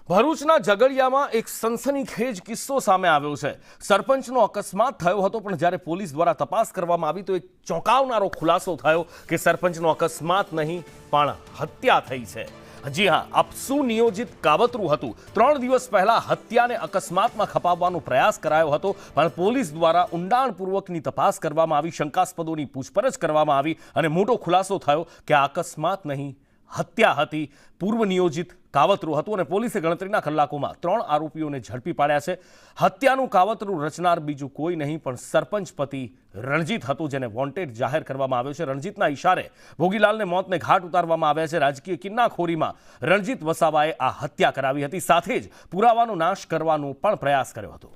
ભરૂચના ઝઘડિયામાં એક સનસનીખેજ કિસ્સો સામે આવ્યો છે। સરપંચનો અકસ્માત થયો હતો, પણ જ્યારે પોલીસ દ્વારા તપાસ કરવામાં આવી તો એક ચોંકાવનારો ખુલાસો થયો કે સરપંચનો અકસ્માત નહીં પણ હત્યા થઈ છે। જી હા, આ સુનિયોજિત કાવતરું હતું। 3 દિવસ પહેલા હત્યાને અકસ્માતમાં ખપાવવાનો પ્રયાસ કરાયો હતો, પણ પોલીસ દ્વારા ઊંડાણપૂર્વકની તપાસ કરવામાં આવી, શંકાસ્પદોની પૂછપરછ કરવામાં આવી અને મોટો ખુલાસો થયો કે આ અકસ્માત નહીં હત્યા હતી, પૂર્વ નિયોજિત કાવતરું હતું અને પોલીસે ગણતરીના કલાકોમાં 3 આરોપીઓને ઝડપી પાડ્યા છે। હત્યાનું કાવતરું રચનાર બીજું કોઈ નહીં પણ સરપંચ પતિ રણજીત હતો, જેને વોન્ટેડ જાહેર કરવામાં આવ્યો છે। રણજીતના ઇશારે ભોગીલાલને મોતને ઘાટ ઉતારવામાં આવ્યા છે। રાજકીય કિન્નાખોરીમાં રણજીત વસાવાએ આ હત્યા કરાવી હતી, સાથે જ પુરાવાનો નાશ કરવાનો પણ પ્રયાસ કર્યો હતો।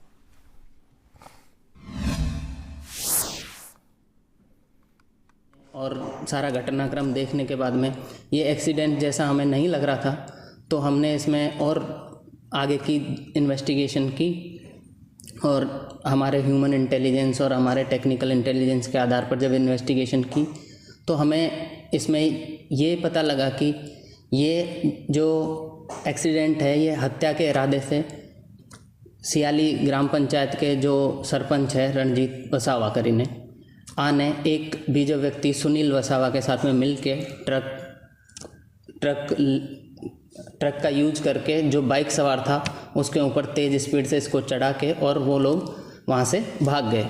और सारा घटनाक्रम देखने के बाद में ये एक्सीडेंट जैसा हमें नहीं लग रहा था, तो हमने इसमें और आगे की इन्वेस्टिगेशन की और हमारे ह्यूमन इंटेलिजेंस और हमारे टेक्निकल इंटेलिजेंस के आधार पर जब इन्वेस्टिगेशन की तो हमें इसमें ये पता लगा कि ये जो एक्सीडेंट है ये हत्या के इरादे से सियाली ग्राम पंचायत के जो सरपंच है रणजीत वसावा करीने आने एक बीजो व्यक्ति सुनील वसावा के साथ में मिलके ट्रक का यूज करके जो बाइक सवार था उसके ऊपर तेज़ स्पीड से इसको चढ़ा के और वो लोग वहाँ से भाग गए।